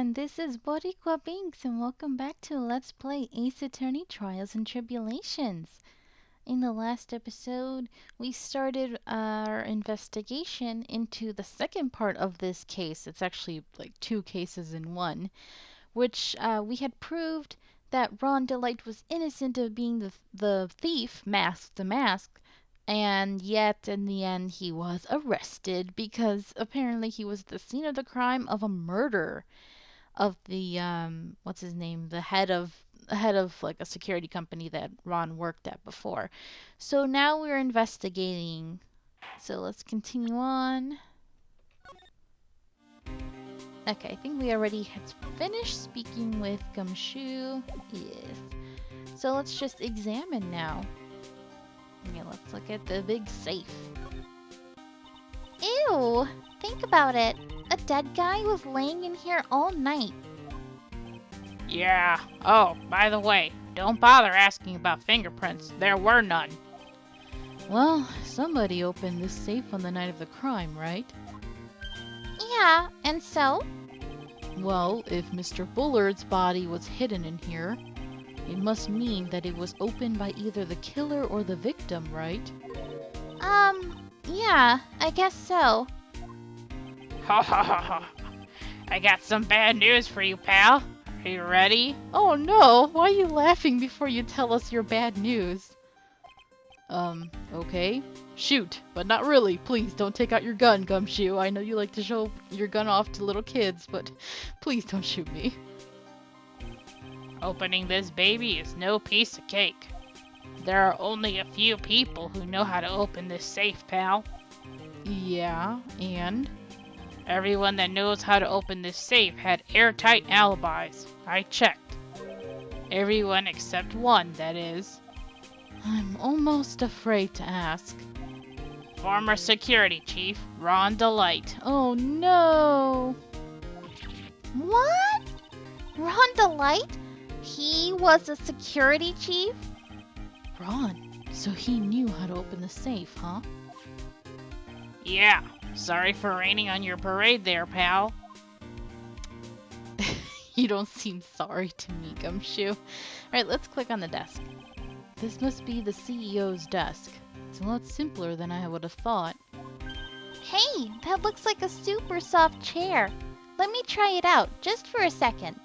everyone, this is Boricua Binks and welcome back to Let's Play Ace Attorney Trials and Tribulations. In the last episode, we started our investigation into the second part of this case. It's actually like two cases in one, which we had proved that Ron Delight was innocent of being the thief, the mask, and yet in the end he was arrested because apparently he was at the scene of the crime of a murder of the what's his name, the head of like a security company that Ron worked at before. So now we're investigating. So let's continue on. Okay, I think we already had finished speaking with Gumshoe. Yes. So let's just examine now. Okay, let's look at the big safe. Ew! Think about it. A dead guy was laying in here all night. Yeah. Oh, by the way, don't bother asking about fingerprints. There were none. Well, somebody opened this safe on the night of the crime, right? Yeah, and so? Well, if Mr. Bullard's body was hidden in here, it must mean that it was opened by either the killer or the victim, right? Yeah, I guess so. Ha ha ha ha. I got some bad news for you, pal. Are you ready? Oh no, why are you laughing before you tell us your bad news? Okay. Shoot, but not really. Please don't take out your gun, Gumshoe. I know you like to show your gun off to little kids, but please don't shoot me. Opening this baby is no piece of cake. There are only a few people who know how to open this safe, pal. Yeah, and? Everyone that knows how to open this safe had airtight alibis. I checked. Everyone except one, that is. I'm almost afraid to ask. Former security chief, Ron Delight. Oh no! What? Ron Delight? He was a security chief? Ron, so he knew how to open the safe, huh? Yeah, sorry for raining on your parade there, pal. You don't seem sorry to me, Gumshoe. Alright, let's click on the desk. This must be the CEO's desk. It's a lot simpler than I would have thought. Hey, that looks like a super soft chair. Let me try it out, just for a second.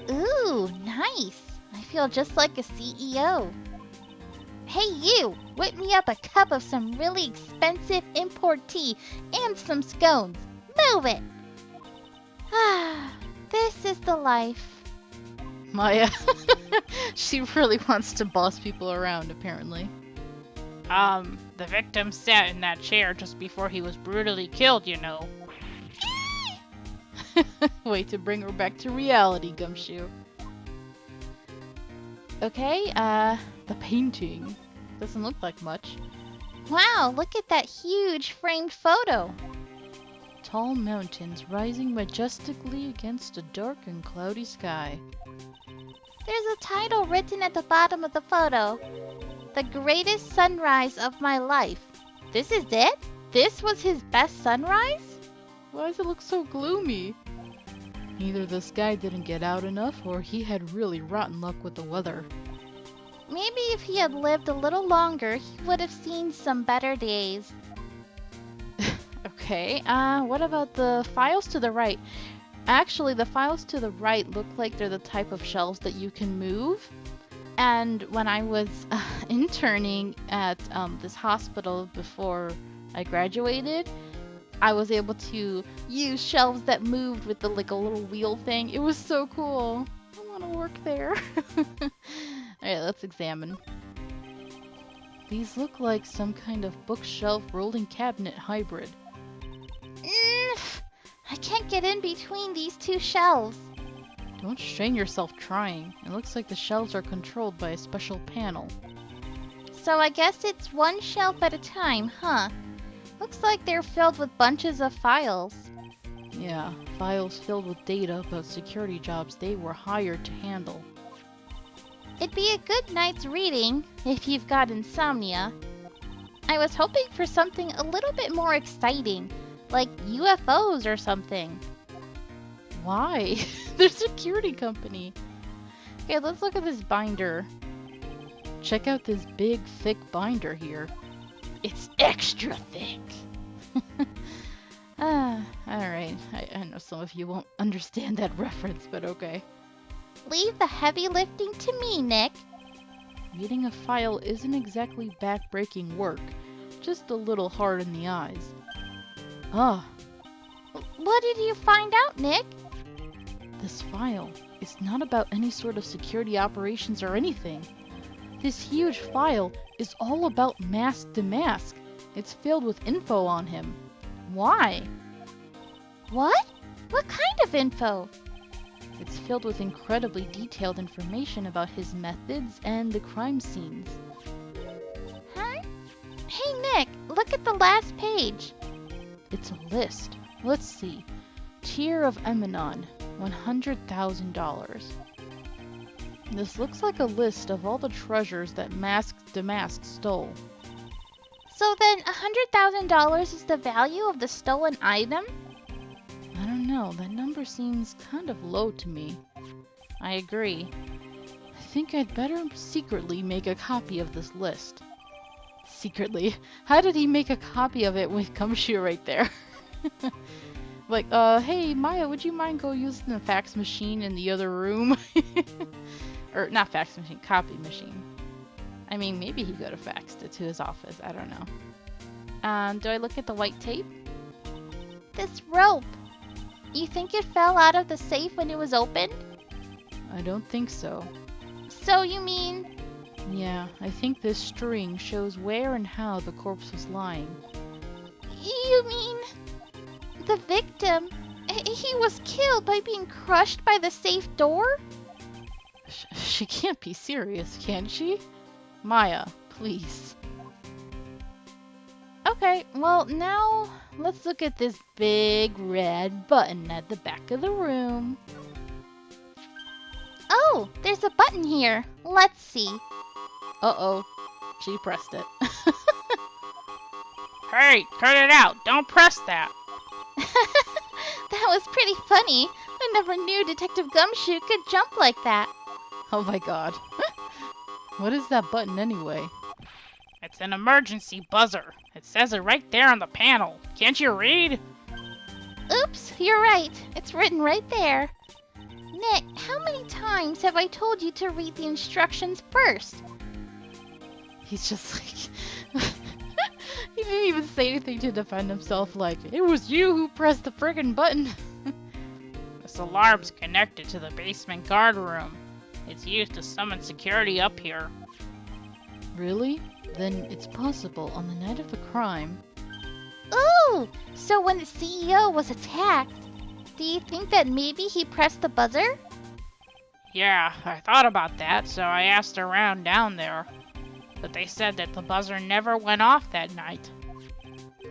Ooh, nice. I feel just like a CEO. Hey you, whip me up a cup of some really expensive import tea and some scones. Move it! Ah, this is the life. Maya, she really wants to boss people around, apparently. The victim sat in that chair just before he was brutally killed, you know. Way to bring her back to reality, Gumshoe. Okay, the painting. Doesn't look like much. Wow, look at that huge framed photo. Tall mountains rising majestically against a dark and cloudy sky. There's a title written at the bottom of the photo. The greatest sunrise of my life. This is it? This was his best sunrise? Why does it look so gloomy? Either this guy didn't get out enough, or he had really rotten luck with the weather. Maybe if he had lived a little longer, he would have seen some better days. Okay, what about the files to the right? Actually, the files to the right look like they're the type of shelves that you can move. And when I was interning at this hospital before I graduated, I was able to use shelves that moved with the like a little wheel thing. It was so cool. I want to work there. Alright, let's examine. These look like some kind of bookshelf rolling cabinet hybrid. I can't get in between these two shelves. Don't strain yourself trying. It looks like the shelves are controlled by a special panel. So I guess it's one shelf at a time, huh? Looks like they're filled with bunches of files. Yeah, files filled with data about security jobs they were hired to handle. It'd be a good night's reading if you've got insomnia. I was hoping for something a little bit more exciting, like UFOs or something. Why? They're a security company. Okay, let's look at this binder. Check out this big, thick binder here. It's extra thick. Alright. I know some of you won't understand that reference, but okay. Leave the heavy lifting to me, Nick. Reading a file isn't exactly back-breaking work, just a little hard in the eyes. Ah, What did you find out, Nick? this file is not about any sort of security operations or anything. This huge file is all about Mask to Mask. It's filled with info on him. Why? What? What kind of info? It's filled with incredibly detailed information about his methods and the crime scenes. Huh? Hey, Nick, look at the last page. It's a list. Let's see. Tier of Eminon, $100,000. This looks like a list of all the treasures that Mask to Mask stole. So then $100,000 is the value of the stolen item? I don't know, that number seems kind of low to me. I agree. I think I'd better secretly make a copy of this list. Secretly? How did he make a copy of it with Gumshoe right there? Like, hey, Maya, would you mind go using the fax machine in the other room? Or, not fax machine, copy machine. I mean, maybe he could have faxed it to his office, I don't know. Do I look at the white tape? This rope. You think it fell out of the safe when it was opened? I don't think so. So you mean... Yeah, I think this string shows where and how the corpse was lying. You mean... the victim... he was killed by being crushed by the safe door? She can't be serious, can she? Maya, please. Okay, well now let's look at this big red button at the back of the room. Oh, there's a button here. Let's see. Uh-oh, she pressed it. Hey, cut it out. Don't press that. That was pretty funny. I never knew Detective Gumshoe could jump like that. Oh my god. What is that button anyway? It's an emergency buzzer. It says it right there on the panel. Can't you read? Oops, you're right. It's written right there. Nick, how many times have I told you to read the instructions first? He's just like... He didn't even say anything to defend himself, like, it was you who pressed the friggin' button. This alarm's connected to the basement guard room. It's used to summon security up here. Really? Then it's possible on the night of the crime. Ooh, so when the CEO was attacked, do you think that maybe he pressed the buzzer? Yeah, I thought about that, so I asked around down there. But they said that the buzzer never went off that night.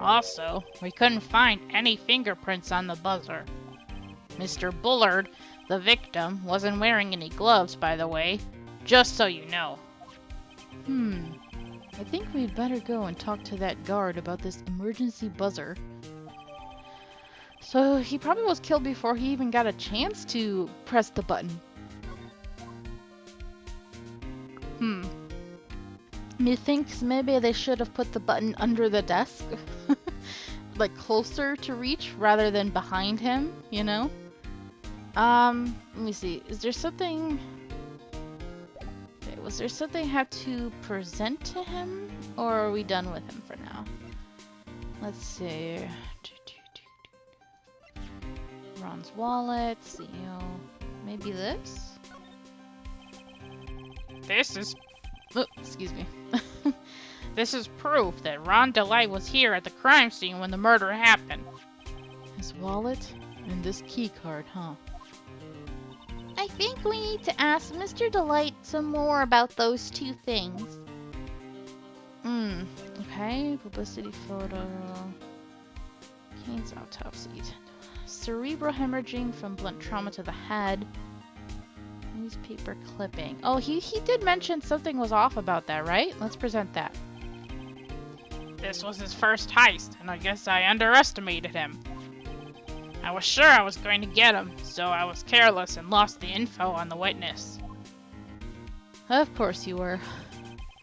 Also, we couldn't find any fingerprints on the buzzer. Mr. Bullard, the victim, wasn't wearing any gloves, by the way, just so you know. I think we'd better go and talk to that guard about this emergency buzzer. So he probably was killed before he even got a chance to press the button. Methinks maybe they should have put the button under the desk. Like closer to reach rather than behind him, you know? Let me see. Is there something... Okay, was there something I have to present to him? Or are we done with him for now? Let's see. Ron's wallet, CEO. Maybe this? This is Excuse me. This is proof that Ron DeLay was here at the crime scene when the murder happened. His wallet and this key card, huh? I think we need to ask Mr. Delight some more about those two things. Okay, publicity photo. Kane's autopsy. Cerebral hemorrhaging from blunt trauma to the head. Newspaper clipping. Oh, he did mention something was off about that, right? Let's present that. This was his first heist, and I guess I underestimated him. I was sure I was going to get him, so I was careless and lost the info on the witness. Of course you were.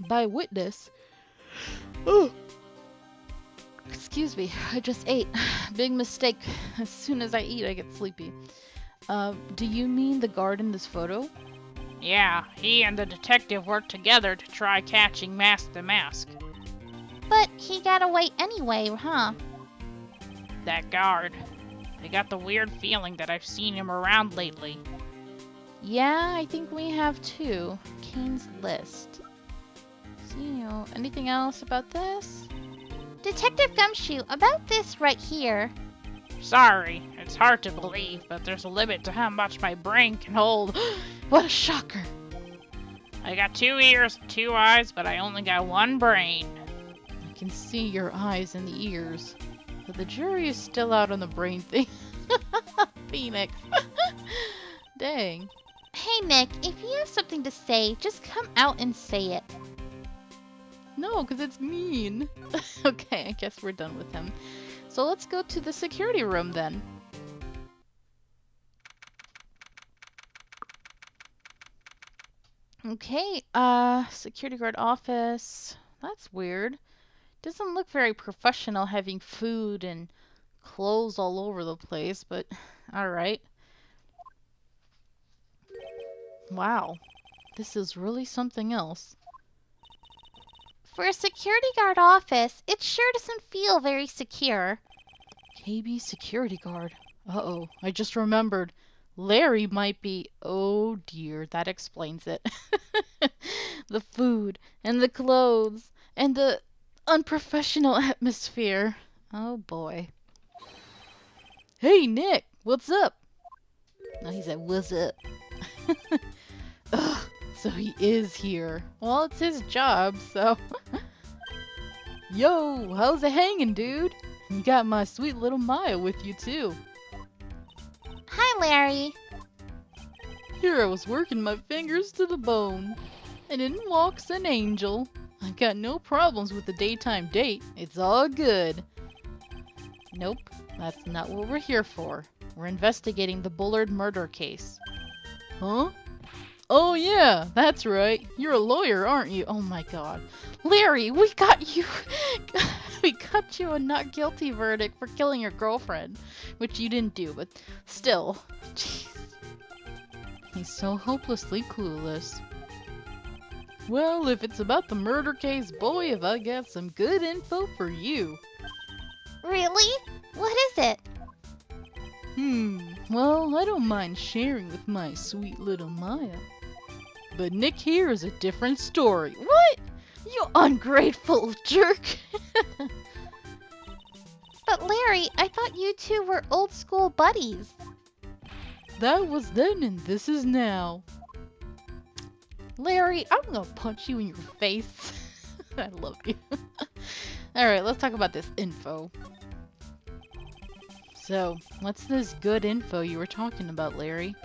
By witness? Oh! Excuse me, I just ate. Big mistake. As soon as I eat, I get sleepy. Do you mean the guard in this photo? Yeah, he and the detective worked together to try catching Mask the Mask. But he got away anyway, huh? That guard. I got the weird feeling that I've seen him around lately. Yeah, I think we have too. Kane's list. See, anything else about this? Detective Gumshoe, about this right here. Sorry, it's hard to believe, but there's a limit to how much my brain can hold. What a shocker! I got 2 ears and 2 eyes, but I only got 1 brain. I can see your eyes and the ears. But the jury is still out on the brain thing. Phoenix. Dang. Hey Nick, if you have something to say, just come out and say it. No, because it's mean. Okay, I guess we're done with him. So let's go to the security room then. Okay, security guard office. That's weird. Doesn't look very professional having food and clothes all over the place, but alright. Wow, this is really something else. For a security guard office, it sure doesn't feel very secure. KB security guard. Uh-oh, I just remembered. Larry might be... Oh dear, that explains it. The food, and the clothes, and the unprofessional atmosphere. Oh boy. Hey Nick, what's up? No, he said, what's up? Ugh, so he is here. Well, it's his job, so... Yo, how's it hanging, dude? You got my sweet little Maya with you, too. Hi Larry. Here I was working my fingers to the bone. And in walks an angel. I got no problems with the daytime date. It's all good. Nope, that's not what we're here for. We're investigating the Bullard murder case. Huh? Oh yeah, that's right. You're a lawyer, aren't you? Oh my god. Larry, we got you... we got you a not guilty verdict for killing your girlfriend. Which you didn't do, but still. Jeez. He's so hopelessly clueless. Well, if it's about the murder case, boy, have I got some good info for you. Really? What is it? Well, I don't mind sharing with my sweet little Maya. But Nick here is a different story. What? You ungrateful jerk! But Larry, I thought you two were old school buddies. That was then and this is now. Larry, I'm gonna punch you in your face. I love you. Alright, let's talk about this info. So, what's this good info you were talking about, Larry?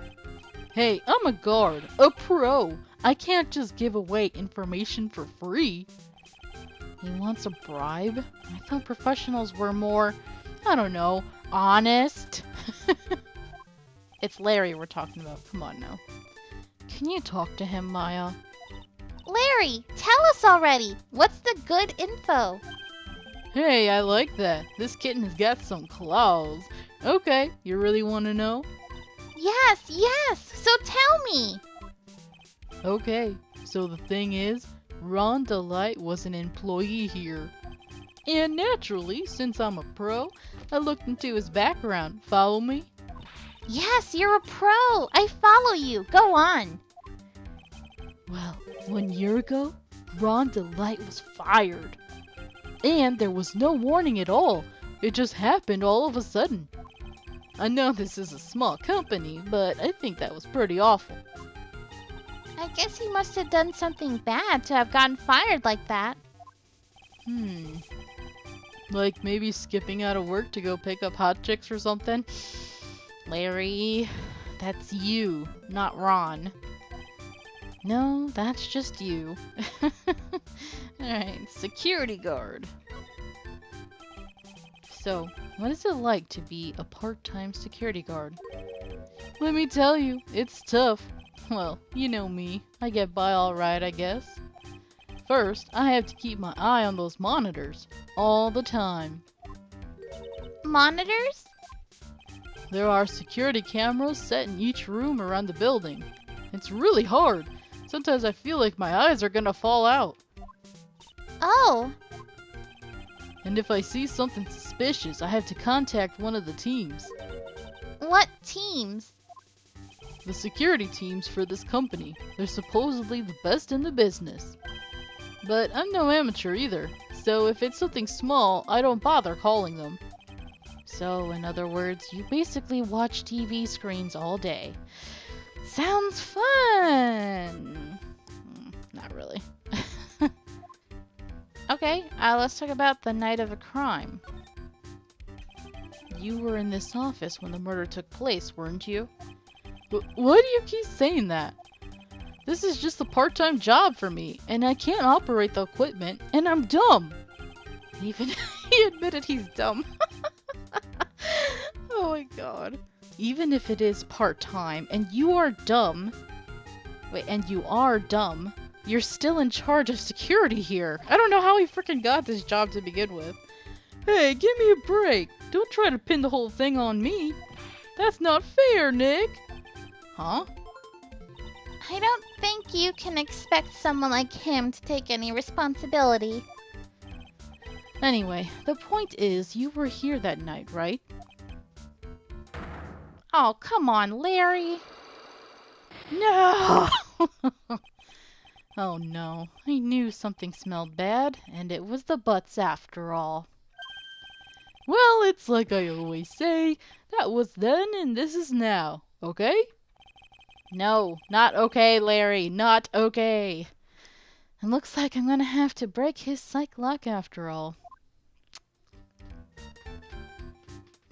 Hey, I'm a guard, a pro. I can't just give away information for free. He wants a bribe? I thought professionals were more, I don't know, honest. It's Larry we're talking about. Come on now. Can you talk to him, Maya? Larry, tell us already. What's the good info? Hey, I like that. This kitten has got some claws. Okay, you really want to know? Yes, yes. So tell me. Okay, so the thing is, Ron Delight was an employee here. And naturally, since I'm a pro, I looked into his background. Follow me? Yes, you're a pro. I follow you. Go on. Well, 1 year ago, Ron Delight was fired. And there was no warning at all. It just happened all of a sudden. I know this is a small company, but I think that was pretty awful. I guess he must have done something bad to have gotten fired like that. Like maybe skipping out of work to go pick up hot chicks or something? Larry, that's you, not Ron. No, that's just you. Alright, security guard. So, what is it like to be a part-time security guard? Let me tell you, it's tough. Well, you know me. I get by alright, I guess. First, I have to keep my eye on those monitors. All the time. Monitors? There are security cameras set in each room around the building. It's really hard. Sometimes I feel like my eyes are gonna fall out. Oh, And if I see something suspicious, I have to contact one of the teams. what teams? The security teams for this company. They're supposedly the best in the business. But I'm no amateur either, so if it's something small, I don't bother calling them. So, in other words, you basically watch TV screens all day. Sounds fun! Not really. Okay, let's talk about the night of a crime. You were in this office when the murder took place, weren't you? Why do you keep saying that? This is just a part-time job for me, and I can't operate the equipment, and I'm dumb! Even he admitted he's dumb. Oh my god. Even if it is part-time, and you are dumb... Wait, and you are dumb, you're still in charge of security here. I don't know how he freaking got this job to begin with. Hey, give me a break. Don't try to pin the whole thing on me. That's not fair, Nick. Huh? I don't think you can expect someone like him to take any responsibility. Anyway, the point is, you were here that night, right? Oh, come on, Larry. No! Oh no, I knew something smelled bad, and it was the butts after all. Well, it's like I always say, that was then and this is now, okay? No, not okay, Larry, not okay. It looks like I'm gonna have to break his psych lock after all.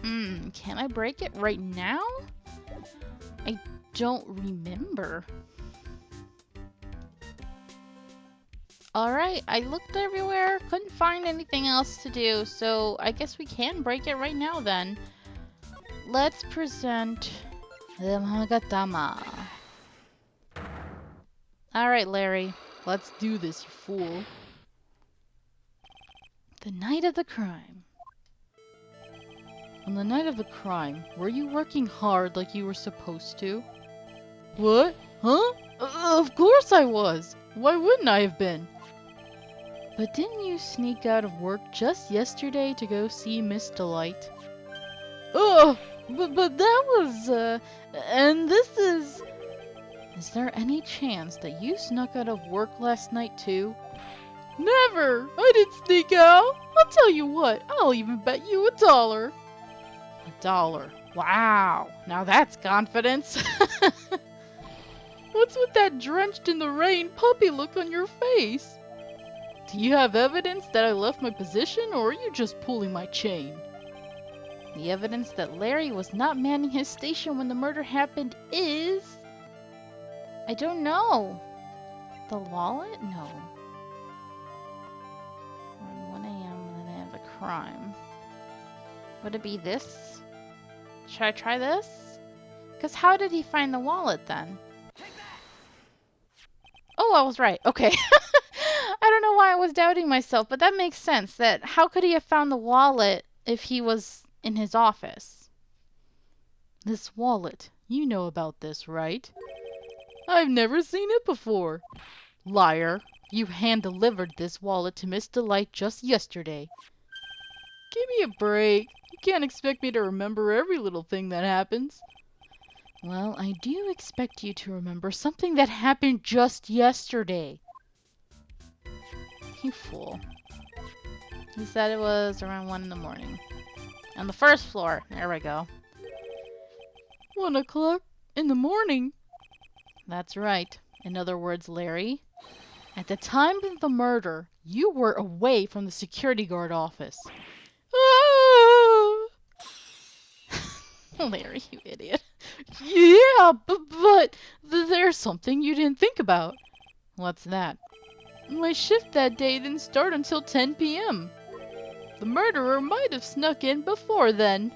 Can I break it right now? I don't remember. Alright, I looked everywhere, couldn't find anything else to do, so I guess we can break it right now then. Let's present the Magatama. Alright, Larry, let's do this, you fool. The night of the crime. On the night of the crime, were you working hard like you were supposed to? What? Huh? Of course I was! Why wouldn't I have been? But didn't you sneak out of work just yesterday to go see Miss Delight? Oh, but that was, and this is... Is there any chance that you snuck out of work last night too? Never! I didn't sneak out! I'll tell you what, I'll even bet you $1. $1. Wow, now that's confidence. What's with that drenched in the rain puppy look on your face? Do you have evidence that I left my position, or are you just pulling my chain? The evidence that Larry was not manning his station when the murder happened is... I don't know. The wallet? No. Around 1 a.m. and then I have a crime. Would it be this? Should I try this? Because how did he find the wallet then? Oh, I was right. Okay. I don't know why I was doubting myself, but that makes sense. That how could he have found the wallet if he was in his office? This wallet. You know about this, right? I've never seen it before. Liar. You hand-delivered this wallet to Miss Delight just yesterday. Give me a break. You can't expect me to remember every little thing that happens. Well, I do expect you to remember something that happened just yesterday. You fool. He said it was around 1 in the morning. On the first floor. There we go. 1 o'clock in the morning? That's right. In other words, Larry, at the time of the murder, you were away from the security guard office. Ah! Larry, you idiot. Yeah, but there's something you didn't think about. What's that? My shift that day didn't start until 10 p.m. The murderer might have snuck in before then.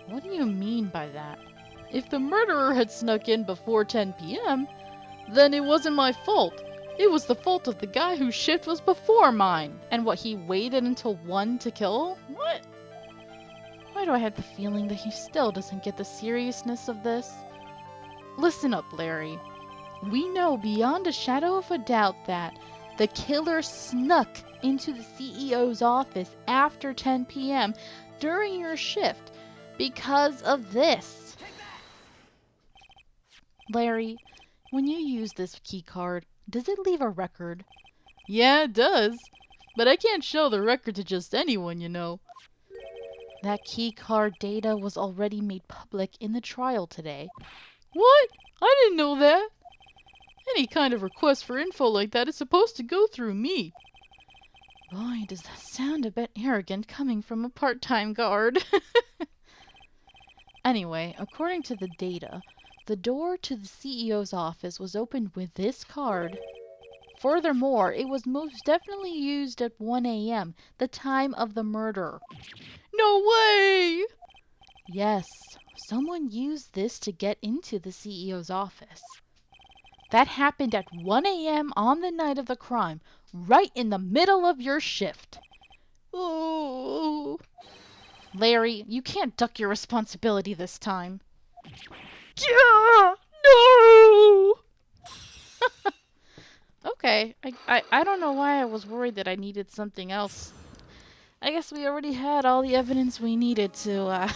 What do you mean by that? If the murderer had snuck in before 10 p.m., then it wasn't my fault. It was the fault of the guy whose shift was before mine. And what, he waited until 1 to kill? What? Why do I have the feeling that he still doesn't get the seriousness of this? Listen up, Larry. We know beyond a shadow of a doubt that the killer snuck into the CEO's office after 10 p.m. during your shift because of this. Larry, when you use this key card, does it leave a record? Yeah, it does. But I can't show the record to just anyone, you know. That key card data was already made public in the trial today. What? I didn't know that. Any kind of request for info like that is supposed to go through me. Boy, does that sound a bit arrogant coming from a part-time guard. Anyway, according to the data, the door to the CEO's office was opened with this card. Furthermore, it was most definitely used at 1 a.m., the time of the murder. No way! Yes, someone used this to get into the CEO's office. That happened at 1 a.m. on the night of the crime, right in the middle of your shift. Oh. Larry, you can't duck your responsibility this time. Yeah! No! Okay, I don't know why I was worried that I needed something else. I guess we already had all the evidence we needed to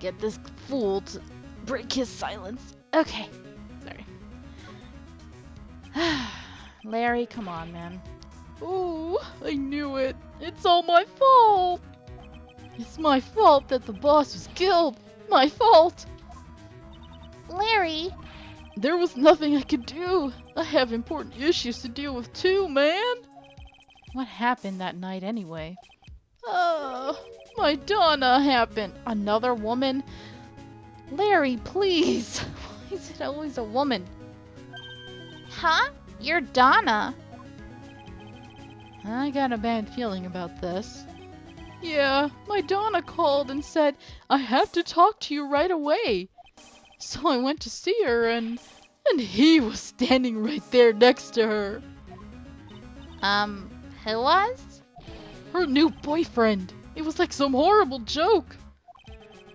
get this fool to break his silence. Okay, sorry. Larry, come on, man. Oh, I knew it. It's all my fault. It's my fault that the boss was killed. My fault. Larry, There was nothing I could do. I have important issues to deal with too, man. What happened that night anyway? My Donna happened. Another woman? Larry, please. Why is it always a woman? huh? You're Donna. I got a bad feeling about this. Yeah, my Donna called and said, I have to talk to you right away. So I went to see her and he was standing right there next to her. Who was? Her new boyfriend. It was like some horrible joke.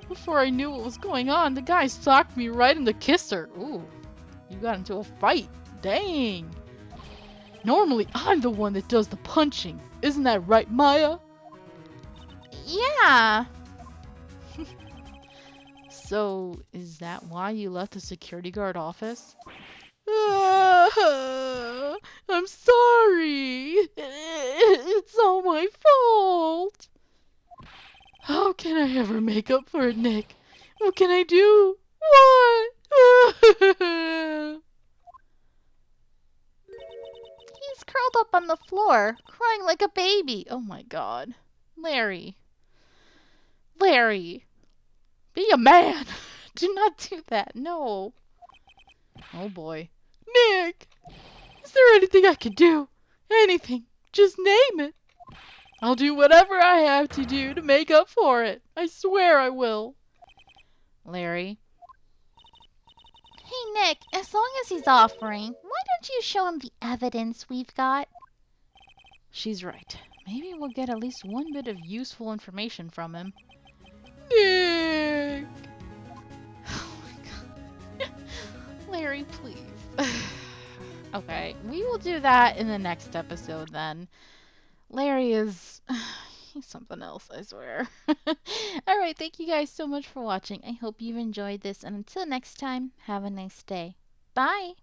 Before I knew what was going on, the guy socked me right in the kisser. Ooh, you got into a fight. Dang. Normally, I'm the one that does the punching. Isn't that right, Maya? Yeah. So, is that why you left the security guard office? I'm sorry. It's all my fault. How can I ever make up for it, Nick? What can I do? What? He's curled up on the floor, crying like a baby. Oh my god. Larry. Larry. Be a man. Do not do that. No. Oh boy. Nick, is there anything I can do? Anything. Just name it. I'll do whatever I have to do to make up for it. I swear I will. Larry. Hey, Nick, as long as he's offering, why don't you show him the evidence we've got? She's right. Maybe we'll get at least one bit of useful information from him. Nick. Oh my god. Larry, please. Okay, we will do that in the next episode then. Larry is... he's something else, I swear. Alright, thank you guys so much for watching. I hope you've enjoyed this, and until next time, have a nice day. Bye!